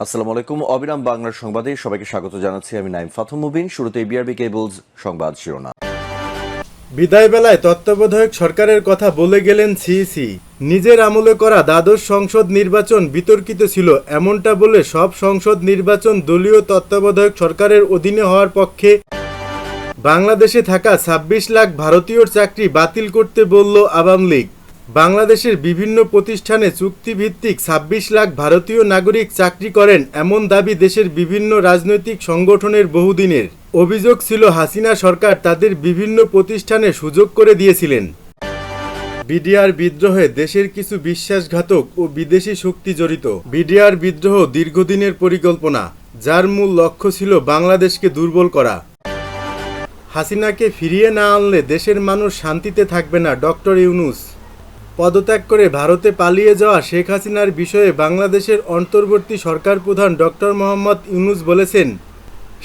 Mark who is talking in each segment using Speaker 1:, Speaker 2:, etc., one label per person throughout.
Speaker 1: আসসালামু আলাইকুম। অবিরাম বাংলার সংবাদে সবাইকে স্বাগত জানাচ্ছি। আমি নাইম ফাথুম মুবিন। শুরুতে বিআরবি কেবলস সংবাদ শিরোনাম।
Speaker 2: বিদায় বেলায় তত্ত্বাবধায়ক সরকারের কথা বলে গেলেন সিইসি। নিজের আমলে করা দ্বাদশ সংসদ নির্বাচন বিতর্কিত ছিল, এমনটা বলে সব সংসদ নির্বাচন দলীয় তত্ত্বাবধায়ক সরকারের অধীনে হওয়ার পক্ষে। বাংলাদেশে থাকা ২৬ লাখ ভারতীয়র চাকরি বাতিল করতে বলল আওয়ামী লীগ। বাংলাদেশের বিভিন্ন প্রতিষ্ঠানে চুক্তিভিত্তিক ২৬ লাখ ভারতীয় নাগরিক চাকরি করেন এমন দাবি দেশের বিভিন্ন রাজনৈতিক সংগঠনের বহুদিনের। অভিযোগ ছিল হাসিনা সরকার তাদের বিভিন্ন প্রতিষ্ঠানে সুযোগ করে দিয়েছিলেন। বিডিআর বিদ্রোহে দেশের কিছু বিশ্বাসঘাতক ও বিদেশি শক্তি জড়িত। বিডিআর বিদ্রোহ দীর্ঘদিনের পরিকল্পনা, যার মূল লক্ষ্য ছিল বাংলাদেশকে দুর্বল করা। হাসিনাকে ফিরিয়ে না আনলে দেশের মানুষ শান্তিতে থাকবে না, ডক্টর ইউনূস। পদত্যাগ করে ভারতে পালিয়ে যাওয়া শেখ হাসিনার বিষয়ে বাংলাদেশের অন্তর্বর্তী সরকার প্রধান ডক্টর মোহাম্মদ ইউনূস বলেছেন,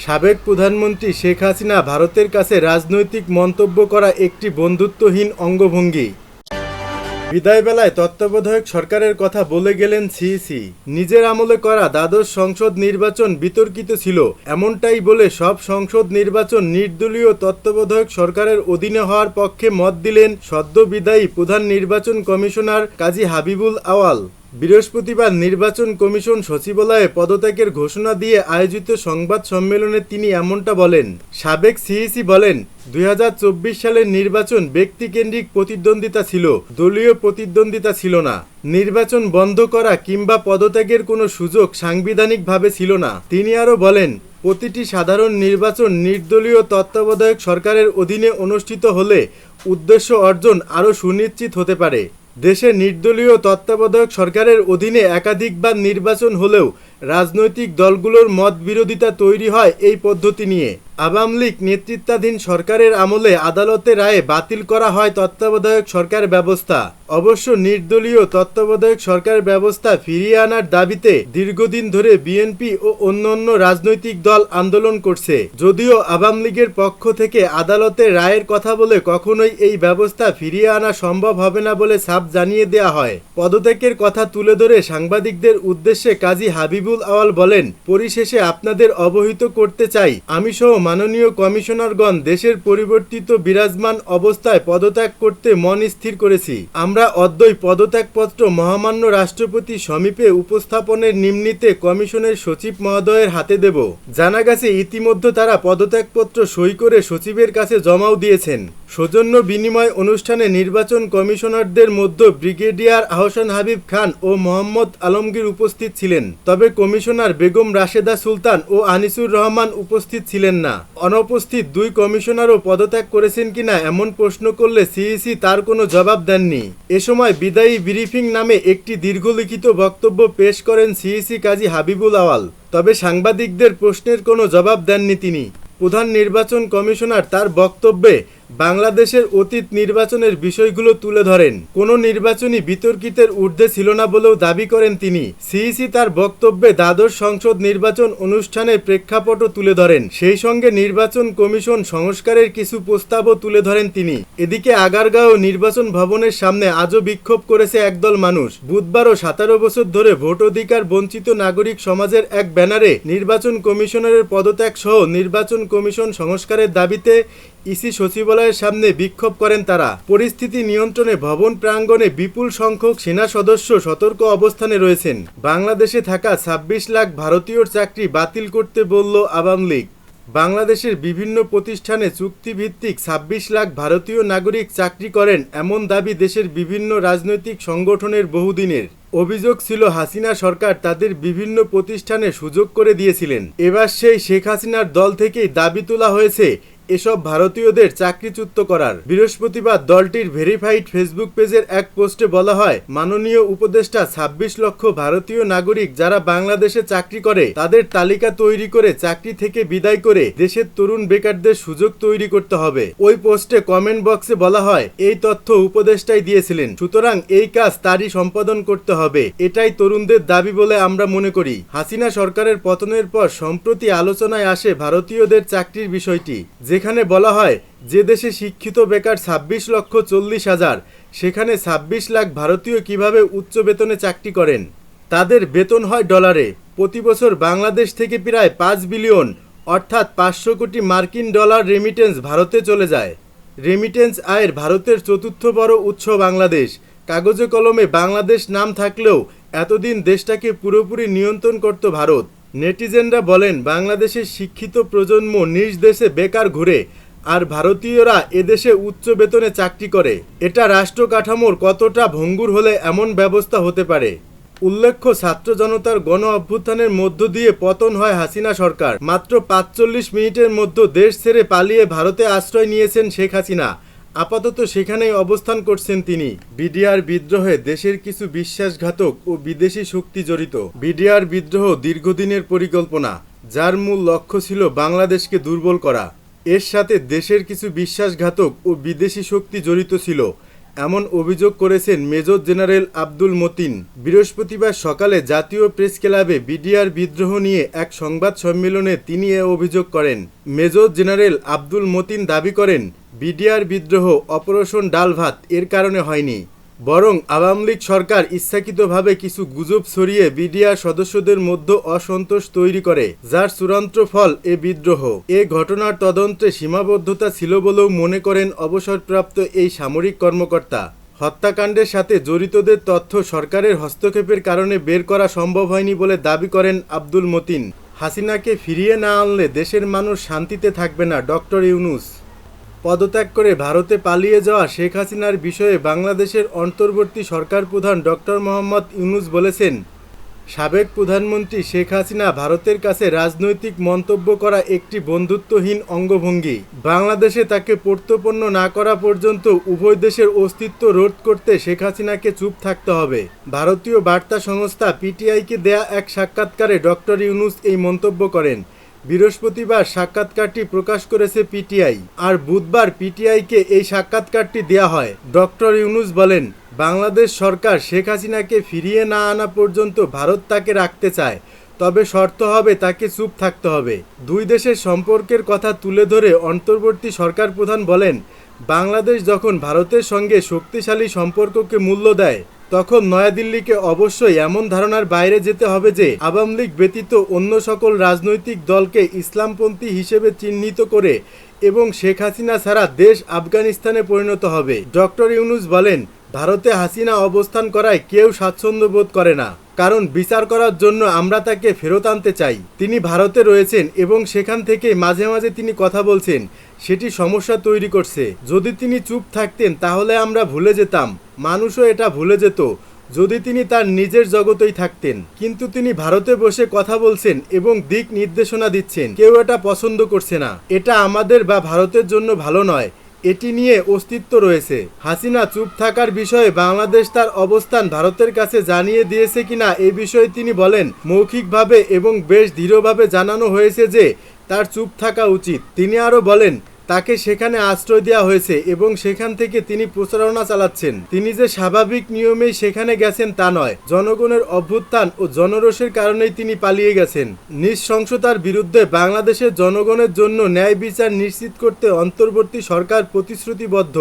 Speaker 2: সাবেক প্রধানমন্ত্রী শেখ হাসিনা ভারতের কাছে রাজনৈতিক মন্তব্য করা একটি বন্ধুত্বহীন অঙ্গভঙ্গি। বিদায় বেলায় তত্ত্বাবধায়ক সরকারের কথা বলে গেলেন সিইসি। নিজের আমলে করা দ্বাদশ সংসদ নির্বাচন বিতর্কিত ছিল, এমনটাই বলে সব সংসদ নির্বাচন নির্দলীয় তত্ত্বাবধায়ক সরকারের অধীনে হওয়ার পক্ষে মত দিলেন সদ্য বিদায়ী প্রধান নির্বাচন কমিশনার কাজী হাবিবুল আওয়াল। বৃহস্পতিবার নির্বাচন কমিশন সচিবালয়ে পদত্যাগের ঘোষণা দিয়ে আয়োজিত সংবাদ সম্মেলনে তিনি এমনটা বলেন। সাবেক সিইসি বলেন, ২০২৪ সালের নির্বাচন ব্যক্তিকেন্দ্রিক প্রতিদ্বন্দ্বিতা ছিল, দলীয় প্রতিদ্বন্দ্বিতা ছিল না। নির্বাচন বন্ধ করা কিংবা পদত্যাগের কোনো সুযোগ সাংবিধানিকভাবে ছিল না। তিনি আরও বলেন, প্রতিটি সাধারণ নির্বাচন নির্দলীয় তত্ত্বাবধায়ক সরকারের অধীনে অনুষ্ঠিত হলে উদ্দেশ্য অর্জন আরও সুনিশ্চিত হতে পারে। দেশে নির্দলীয় তত্ত্বাবধায়ক সরকারের অধীনে একাধিকবার নির্বাচন হলেও রাজনৈতিক দলগুলোর মতবিরোধিতা তৈরি হয় এই পদ্ধতি নিয়ে। আওয়ামী লীগ নেতৃত্বাধীন সরকারের আমলে আদালতের রায়ে বাতিল করা হয় তত্ত্বাবধায়ক সরকার ব্যবস্থা। অবশ্য নির্দলীয় তত্ত্বাবধায়ক সরকার ব্যবস্থা ফিরিয়ে আনার দাবিতে দীর্ঘদিন ধরে বিএনপি ও অন্যান্য রাজনৈতিক দল আন্দোলন করছে। যদিও আওয়ামী লীগের পক্ষ থেকে আদালতের রায়ের কথা বলে কখনোই এই ব্যবস্থা ফিরিয়ে আনা সম্ভব হবে না বলে সাফ জানিয়ে দেয়া হয়। পদত্যাগের কথা তুলে ধরে সাংবাদিকদের উদ্দেশ্যে কাজী হাবিবুল আওয়াল বলেন, পরিশেষে আপনাদের অবহিত করতে চাই, আমি সহ মাননীয় কমিশনারগণ দেশের পরিবর্তিত বিরাজমান অবস্থায় পদত্যাগ করতে মন স্থির করেছি। আমরা অদ্যই পদত্যাগপত্র মহামান্য রাষ্ট্রপতি সমীপে উপস্থাপনের নিম্নিতে কমিশনের সচিব মহোদয়ের হাতে দেব। জানা গেছে ইতিমধ্যে তারা পদত্যাগপত্র সই করে সচিবের কাছে জমাও দিয়েছেন। সৌজন্য বিনিময় অনুষ্ঠানে নির্বাচন কমিশনারদের মধ্যে ব্রিগেডিয়ার আহসান হাবিব খান ও মোহাম্মদ আলমগীর উপস্থিত ছিলেন। তবে কমিশনার বেগম রাশেদা সুলতান ও আনিসুর রহমান উপস্থিত ছিলেন না। অনুপস্থিত দুই কমিশনারও পদত্যাগ করেছেন কিনা এমন প্রশ্ন করলে সিইসি তার কোনো জবাব দেননি। এ সময় বিদায়ী ব্রিফিং নামে একটি দীর্ঘলিখিত বক্তব্য পেশ করেন সিইসি কাজী হাবিবুল আওয়াল। তবে সাংবাদিকদের প্রশ্নের কোনো জবাব দেননি তিনি। প্রধান নির্বাচন কমিশনার তার বক্তব্যে বাংলাদেশের অতীত নির্বাচনের বিষয়গুলো তুলে ধরেন। কোনো নির্বাচনই বিতর্কিতের ঊর্ধ্বে ছিল না বলেও দাবি করেন তিনি। সিইসি তার বক্তব্যে দ্বাদশ সংসদ নির্বাচন অনুষ্ঠানের প্রেক্ষাপটও তুলে ধরেন। সেই সঙ্গে নির্বাচন কমিশন সংস্কারের কিছু প্রস্তাবও তুলে ধরেন তিনি। এদিকে আগারগাঁও নির্বাচন ভবনের সামনে আজও বিক্ষোভ করেছে একদল মানুষ। বুধবারও ১৭ বছর ধরে ভোট অধিকার বঞ্চিত নাগরিক সমাজের এক ব্যানারে নির্বাচন কমিশনারের পদত্যাগ সহ নির্বাচন কমিশন সংস্কারের দাবিতে ইসি সচিবালয়ের সামনে বিক্ষোভ করেন তারা। পরিস্থিতি নিয়ন্ত্রণে ভবন প্রাঙ্গণে বিপুল সংখ্যক সেনা সদস্য সতর্ক অবস্থানে রয়েছেন। বাংলাদেশে থাকা ২৬ লাখ ভারতীয়র চাকরি বাতিল করতে বলল আওয়ামী লীগ। বাংলাদেশের বিভিন্ন প্রতিষ্ঠানে চুক্তিভিত্তিক ২৬ লাখ ভারতীয় নাগরিক চাকরি করেন এমন দাবি দেশের বিভিন্ন রাজনৈতিক সংগঠনের বহুদিনের। অভিযোগ ছিল হাসিনা সরকার তাদের বিভিন্ন প্রতিষ্ঠানে সুযোগ করে দিয়েছিলেন। এবার সেই শেখ হাসিনার দল থেকেই দাবি তোলা হয়েছে এসব ভারতীয়দের চাকরিচ্যুত করার। বৃহস্পতিবার দলটির ভেরিফাইড ফেসবুক পেজের এক পোস্টে বলা হয়, মাননীয় উপদেষ্টা ২৬ লক্ষ ভারতীয় নাগরিক যারা বাংলাদেশে চাকরি করে তাদের তালিকা তৈরি করে চাকরি থেকে বিদায় করে দেশের তরুণ বেকারদের সুযোগ তৈরি করতে হবে। ওই পোস্টে কমেন্ট বক্সে বলা হয়, এই তথ্য উপদেষ্টাই দিয়েছিলেন, সুতরাং এই কাজ তারই সম্পাদন করতে হবে। এটাই তরুণদের দাবি বলে আমরা মনে করি। হাসিনা সরকারের পতনের পর সম্প্রতি আলোচনায় আসে ভারতীয়দের চাকরির বিষয়টি, যেখানে বলা হয় যে দেশে শিক্ষিত বেকার ২৬,৪০,০০০, সেখানে ২৬ লাখ ভারতীয় কিভাবে উচ্চ বেতনে চাকরি করেন। তাদের বেতন হয় ডলারে। প্রতি বছর বাংলাদেশ থেকে প্রায় 5 বিলিয়ন অর্থাৎ 500 কোটি মার্কিন ডলার রেমিটেন্স ভারতে চলে যায়। রেমিটেন্স আয়ের ভারতের চতুর্থ বড় উৎস বাংলাদেশ। কাগজে কলমে বাংলাদেশ নাম থাকলেও এতদিন দেশটাকে পুরোপুরি নিয়ন্ত্রণ করত ভারত। নেটিজেনরা বলেন বাংলাদেশের শিক্ষিত প্রজন্ম নিজ দেশে বেকার ঘুরে, আর ভারতীয়রা এদেশে উচ্চ বেতনে চাকরি করে। এটা রাষ্ট্র কাঠামোর কতটা ভঙ্গুর হলে এমন ব্যবস্থা হতে পারে। উল্লেখ্য, ছাত্র জনতার গণ অভ্যুত্থানের মধ্য দিয়ে পতন হয় হাসিনা সরকার। মাত্র ৪৫ মিনিটের মধ্যে দেশ ছেড়ে পালিয়ে ভারতে আশ্রয় নিয়েছেন শেখ হাসিনা। আপাতত সেখানেই অবস্থান করছেন তিনি। বিডিআর বিদ্রোহে দেশের কিছু বিশ্বাসঘাতক ও বিদেশি শক্তি জড়িত। বিডিআর বিদ্রোহ দীর্ঘদিনের পরিকল্পনা, যার মূল লক্ষ্য ছিল বাংলাদেশকে দুর্বল করা। এর সাথে দেশের কিছু বিশ্বাসঘাতক ও বিদেশি শক্তি জড়িত ছিল, এমন অভিযোগ করেছেন মেজর জেনারেল আব্দুল মতিন। বৃহস্পতিবার সকালে জাতীয় প্রেস ক্লাবে বিডিআর বিদ্রোহ নিয়ে এক সংবাদ সম্মেলনে তিনি এ অভিযোগ করেন। মেজর জেনারেল আব্দুল মতিন দাবি করেন, বিডিআর বিদ্রোহ অপারেশন ডাল ভাত এর কারণে হয়নি, বরং আওয়ামী লীগ সরকার ইচ্ছাকৃতভাবে কিছু গুজব ছড়িয়ে বিডিআর সদস্যদের মধ্যে অসন্তোষ তৈরি করে, যার চূড়ান্ত ফল এ বিদ্রোহ। এ ঘটনার তদন্তে সীমাবদ্ধতা ছিল বলেও মনে করেন অবসরপ্রাপ্ত এই সামরিক কর্মকর্তা। হত্যাকাণ্ডের সাথে জড়িতদের তথ্য সরকারের হস্তক্ষেপের কারণে বের করা সম্ভব হয়নি বলে দাবি করেন আব্দুল মতিন। হাসিনাকে ফিরিয়ে না আনলে দেশের মানুষ শান্তিতে থাকবে না, ডক্টর ইউনূস। পদত্যাগ করে ভারতে পালিয়ে যাওয়া শেখ হাসিনার বিষয়ে বাংলাদেশের অন্তর্বর্তী সরকার প্রধান ডক্টর মোহাম্মদ ইউনূস বলেছেন, সাবেক প্রধানমন্ত্রী শেখ হাসিনা ভারতের কাছে রাজনৈতিক মন্তব্য করা একটি বন্ধুত্বহীন অঙ্গভঙ্গি। বাংলাদেশে তাকে প্রত্যর্পণ না করা পর্যন্ত উভয় দেশের অস্তিত্ব রোধ করতে শেখ হাসিনাকে চুপ থাকতে হবে। ভারতীয় বার্তা সংস্থা পিটিআইকে দেয়া এক সাক্ষাৎকারে ডক্টর ইউনূস এই মন্তব্য করেন। বৃহস্পতিবার সাক্ষাৎকারটি প্রকাশ করেছে পিটিআই, আর বুধবার পিটিআইকে এই সাক্ষাৎকারটি দেয়া হয়। ডক্টর ইউনূস বলেন, বাংলাদেশ সরকার শেখ হাসিনাকে ফিরিয়ে না আনা পর্যন্ত ভারত তাকে রাখতে চায়, তবে শর্ত হবে তাকে চুপ থাকতে হবে। দুই দেশের সম্পর্কের কথা তুলে ধরে অন্তর্বর্তী সরকার প্রধান বলেন, বাংলাদেশ যখন ভারতের সঙ্গে শক্তিশালী সম্পর্ককে মূল্য দেয়, তখন নয়াদিল্লিকে অবশ্যই এমন ধারণার বাইরে যেতে হবে যে আওয়ামী লীগ ব্যতীত অন্য সকল রাজনৈতিক দলকে ইসলামপন্থী হিসেবে চিহ্নিত করে এবং শেখ হাসিনা ছাড়া দেশ আফগানিস্তানে পরিণত হবে। ডক্টর ইউনূস বলেন, ভারতে হাসিনা অবস্থান করায় কেউ স্বাচ্ছন্দ্য বোধ করে না, কারণ বিচার করার জন্য আমরা তাকে ফেরত আনতে চাই। তিনি ভারতে রয়েছেন এবং সেখান থেকে মাঝে মাঝে তিনি কথা বলছেন, সেটি সমস্যা তৈরি করছে। যদি তিনি চুপ থাকতেন তাহলে আমরা ভুলে যেতাম, মানুষও এটা ভুলে যেত যদি তিনি তার নিজের জগতেই থাকতেন। কিন্তু তিনি ভারতে বসে কথা বলছেন এবং দিক নির্দেশনা দিচ্ছেন, কেউ এটা পছন্দ করছে না। এটা আমাদের বা ভারতের জন্য ভালো নয়, এটি নিয়ে অস্তিত্ব রয়েছে। হাসিনা চুপ থাকার বিষয়ে বাংলাদেশ তার অবস্থান ভারতের কাছে জানিয়ে দিয়েছে কিনা এই বিষয়ে তিনি বলেন, মৌখিকভাবে এবং বেশ দৃঢ়ভাবে জানানো হয়েছে যে তার চুপ থাকা উচিত। তিনি আরও বলেন, তাকে সেখানে আশ্রয় দেওয়া হয়েছে এবং সেখান থেকে তিনি প্রচারণা চালাচ্ছেন। তিনি যে স্বাভাবিক নিয়মেই সেখানে গেছেন তা নয়, জনগণের অভ্যুত্থান ও জনরোষের কারণেই তিনি পালিয়ে গেছেন। নৃশংসতার বিরুদ্ধে বাংলাদেশের জনগণের জন্য ন্যায় বিচার নিশ্চিত করতে অন্তর্বর্তী সরকার প্রতিশ্রুতিবদ্ধ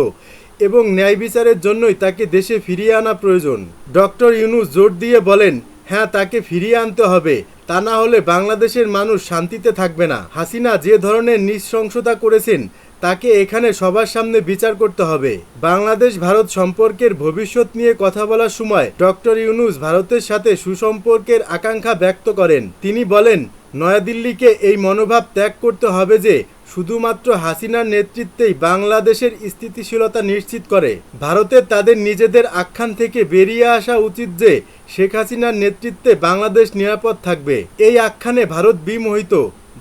Speaker 2: এবং ন্যায় বিচারের জন্যই তাকে দেশে ফিরিয়ে আনা প্রয়োজন। ডক্টর ইউনূস জোর দিয়ে বলেন, হ্যাঁ, তাকে ফিরিয়ে আনতে হবে, তা না হলে বাংলাদেশের মানুষ শান্তিতে থাকবে না। হাসিনা যে ধরনের নৃশংসতা করেছেন তাকে এখানে সবার সামনে বিচার করতে হবে। বাংলাদেশ ভারত সম্পর্কের ভবিষ্যৎ নিয়ে কথা বলার সময় ডক্টর ইউনূস ভারতের সাথে সুসম্পর্কের আকাঙ্ক্ষা ব্যক্ত করেন। তিনি বলেন, নয়াদিল্লিকে এই মনোভাব ত্যাগ করতে হবে যে শুধুমাত্র হাসিনার নেতৃত্বেই বাংলাদেশের স্থিতিশীলতা নিশ্চিত করে। ভারতের তাদের নিজেদের আখ্যান থেকে বেরিয়ে আসা উচিত যে শেখ হাসিনার নেতৃত্বে বাংলাদেশ নিরাপদ থাকবে। এই আখ্যানে ভারত বিমোহিত।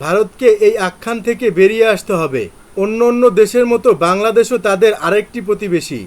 Speaker 2: ভারতকে এই আখ্যান থেকে বেরিয়ে আসতে হবে। অন্য দেশের মতো বাংলাদেশও তাদের আরেকটি প্রতিবেশী।